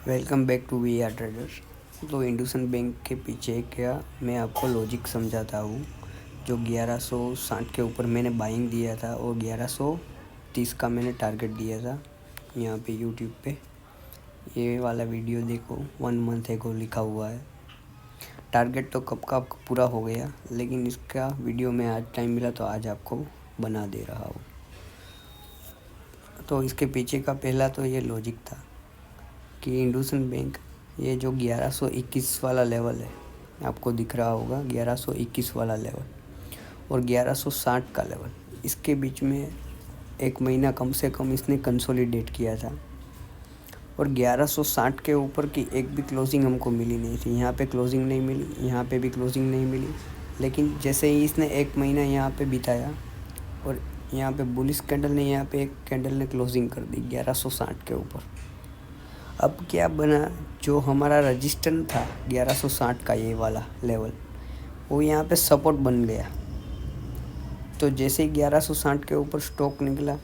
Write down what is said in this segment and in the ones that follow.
Welcome back to we are traders. तो IndusInd bank के पीछे क्या मैं आपको लॉजिक समझाता हूँ। जो 1160 के ऊपर मैंने बाइंग दिया था और 1130 का मैंने टारगेट दिया था यहाँ पे यूट्यूब पे। ये वाला वीडियो देखो, 1 मंथ एगो लिखा हुआ है। टारगेट तो कब का पूरा हो गया, लेकिन इसका वीडियो में आज टाइम मिला तो आज आपको बना दे रहा हूँ। तो इसके पीछे का पहला तो ये लॉजिक था कि इंडसइंड बैंक ये जो 1121 वाला लेवल है, आपको दिख रहा होगा 1121 वाला लेवल और 1160 का लेवल, इसके बीच में एक महीना कम से कम इसने कंसोलिडेट किया था। और 1160 के ऊपर की एक भी क्लोजिंग हमको मिली नहीं थी। यहाँ पे क्लोजिंग नहीं मिली, यहाँ पे भी क्लोजिंग नहीं मिली। लेकिन जैसे ही इसने एक महीना यहाँ पे बिताया और यहाँ पे बुलिश कैंडल ने यहाँ पे एक कैंडल ने क्लोजिंग कर दी 1160 के ऊपर। अब क्या बना, जो हमारा रजिस्टेंस था 1160 का ये वाला लेवल, वो यहाँ पे सपोर्ट बन गया। तो जैसे ही 1160 के ऊपर स्टॉक निकला,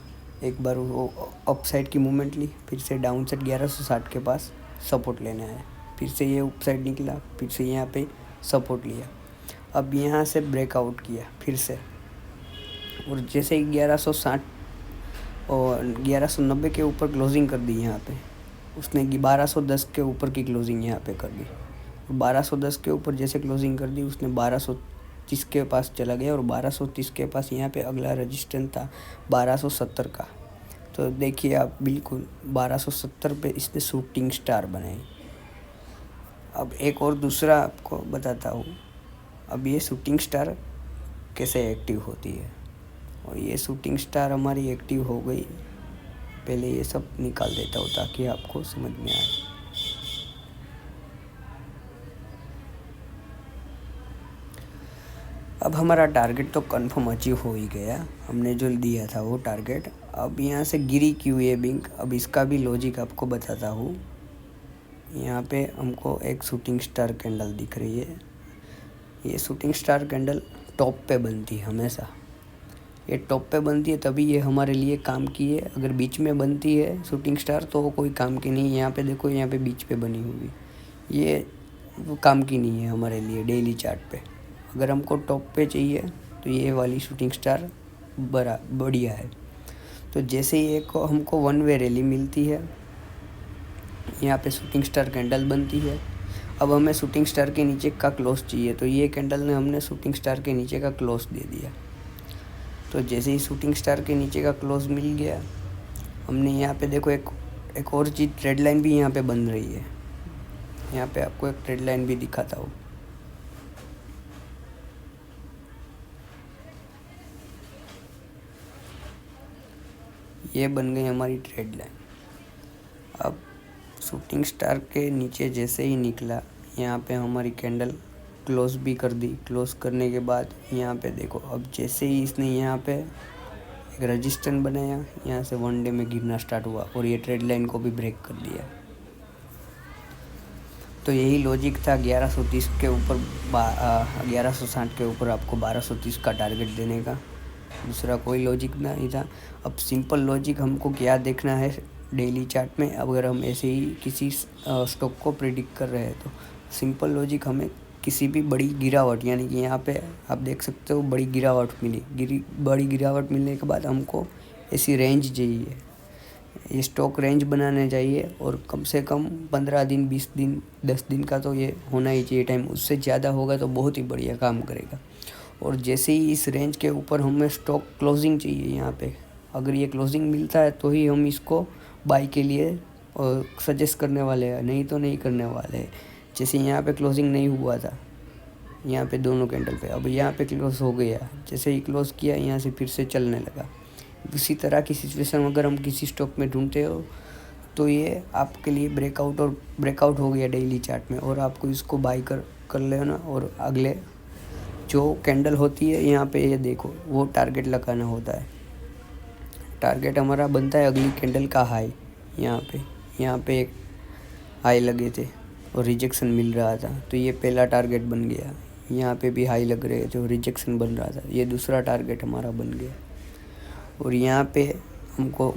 एक बार वो अपसाइड की मूवमेंट ली, फिर से डाउन साइड 1160 के पास सपोर्ट लेने आया, फिर से ये अपसाइड निकला, फिर से यहाँ पे सपोर्ट लिया। अब यहाँ से ब्रेकआउट किया फिर से, और जैसे ही 1160 और 1190 के ऊपर क्लोजिंग कर दी यहाँ पे, उसने 1210 के ऊपर की क्लोजिंग यहाँ पे कर दी। 1210 के ऊपर जैसे क्लोजिंग कर दी, उसने 1230 के पास चला गया और 1230 के पास यहाँ पे अगला रजिस्टेंस था 1270 का। तो देखिए आप, बिल्कुल 1270 पे इसने शूटिंग स्टार बनाई। अब एक और दूसरा आपको बताता हूँ। अब ये शूटिंग स्टार कैसे एक्टिव होती है, और ये शूटिंग स्टार हमारी एक्टिव हो गई। पहले ये सब निकाल देता हूँ ताकि आपको समझ में आए। अब हमारा टारगेट तो कंफर्म अचीव हो ही गया, हमने जो दिया था वो टारगेट। अब यहाँ से गिरी क्यों ये बैंक, अब इसका भी लॉजिक आपको बताता हूँ। यहाँ पे हमको एक शूटिंग स्टार कैंडल दिख रही है। ये शूटिंग स्टार कैंडल टॉप पे बनती है हमेशा। ये टॉप पे बनती है तभी ये हमारे लिए काम की है। अगर बीच में बनती है शूटिंग स्टार तो वो कोई काम की नहीं है। यहाँ पे देखो, यहाँ पे बीच पे बनी हुई, ये वो काम की नहीं है हमारे लिए डेली चार्ट पे। अगर हमको टॉप पे चाहिए तो ये वाली शूटिंग स्टार बढ़िया है। तो जैसे ही एक हमको वन वे रैली मिलती है, यहाँ पे शूटिंग स्टार कैंडल बनती है। अब हमें शूटिंग स्टार के नीचे का क्लोज चाहिए, तो ये कैंडल ने हमने शूटिंग स्टार के नीचे का क्लोज दे दिया। तो जैसे ही शूटिंग स्टार के नीचे का क्लोज मिल गया, हमने यहाँ पे देखो एक और चीज़, ट्रेड लाइन भी यहाँ पे बन रही है। यहाँ पे आपको एक ट्रेड लाइन भी दिखाता हूँ। ये बन गई हमारी ट्रेड लाइन। अब शूटिंग स्टार के नीचे जैसे ही निकला, यहाँ पे हमारी कैंडल क्लोज भी कर दी। क्लोज करने के बाद यहाँ पे देखो, अब जैसे ही इसने यहाँ पे एक रजिस्टेंस बनाया, यहाँ से वन डे में गिरना स्टार्ट हुआ और ये ट्रेड लाइन को भी ब्रेक कर दिया। तो यही लॉजिक था 1130 के ऊपर 1160 के ऊपर आपको 1230 का टारगेट देने का। दूसरा कोई लॉजिक नहीं था। अब सिंपल लॉजिक हमको क्या देखना है डेली चार्ट में, अगर हम ऐसे ही किसी स्टॉक को प्रिडिक्ट कर रहे हैं तो सिंपल लॉजिक हमें किसी भी बड़ी गिरावट, यानी कि यहाँ पे आप देख सकते हो बड़ी गिरावट मिली, बड़ी गिरावट मिलने के बाद हमको ऐसी रेंज चाहिए, ये स्टॉक रेंज बनाने चाहिए। और कम से कम 15 दिन, 20 दिन, 10 दिन का तो ये होना ही चाहिए टाइम। उससे ज़्यादा होगा तो बहुत ही बढ़िया काम करेगा। और जैसे ही इस रेंज के ऊपर हमें स्टॉक क्लोजिंग चाहिए, यहाँ पे अगर ये क्लोजिंग मिलता है तो ही हम इसको बाई के लिए सजेस्ट करने वाले हैं, नहीं तो नहीं करने वाले हैं। जैसे यहाँ पे क्लोजिंग नहीं हुआ था, यहाँ पे दोनों कैंडल पे, अब यहाँ पे क्लोज हो गया। जैसे ही क्लोज किया, यहाँ से फिर से चलने लगा। उसी तरह की सिचुएशन अगर हम किसी स्टॉक में ढूंढते हो तो ये आपके लिए ब्रेकआउट हो गया डेली चार्ट में, और आपको इसको बाई कर लेना। और अगले जो कैंडल होती है यहाँ पे, ये देखो, वो टारगेट लगाना होता है। टारगेट हमारा बनता है अगली कैंडल का हाई। यहाँ पे एक हाई लगे थे और रिजेक्शन मिल रहा था, तो ये पहला टारगेट बन गया। यहाँ पे भी हाई लग रहे थे और रिजेक्शन बन रहा था, ये दूसरा टारगेट हमारा बन गया। और यहाँ पे हमको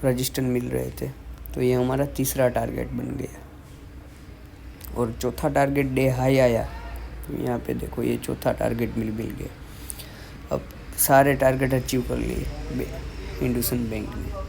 रजिस्टेंस मिल रहे थे, तो ये हमारा तीसरा टारगेट बन गया। और चौथा टारगेट डे हाई आया, यहाँ पे देखो ये चौथा टारगेट मिल गया। अब सारे टारगेट अचीव कर लिए इंडसइंड बैंक ने।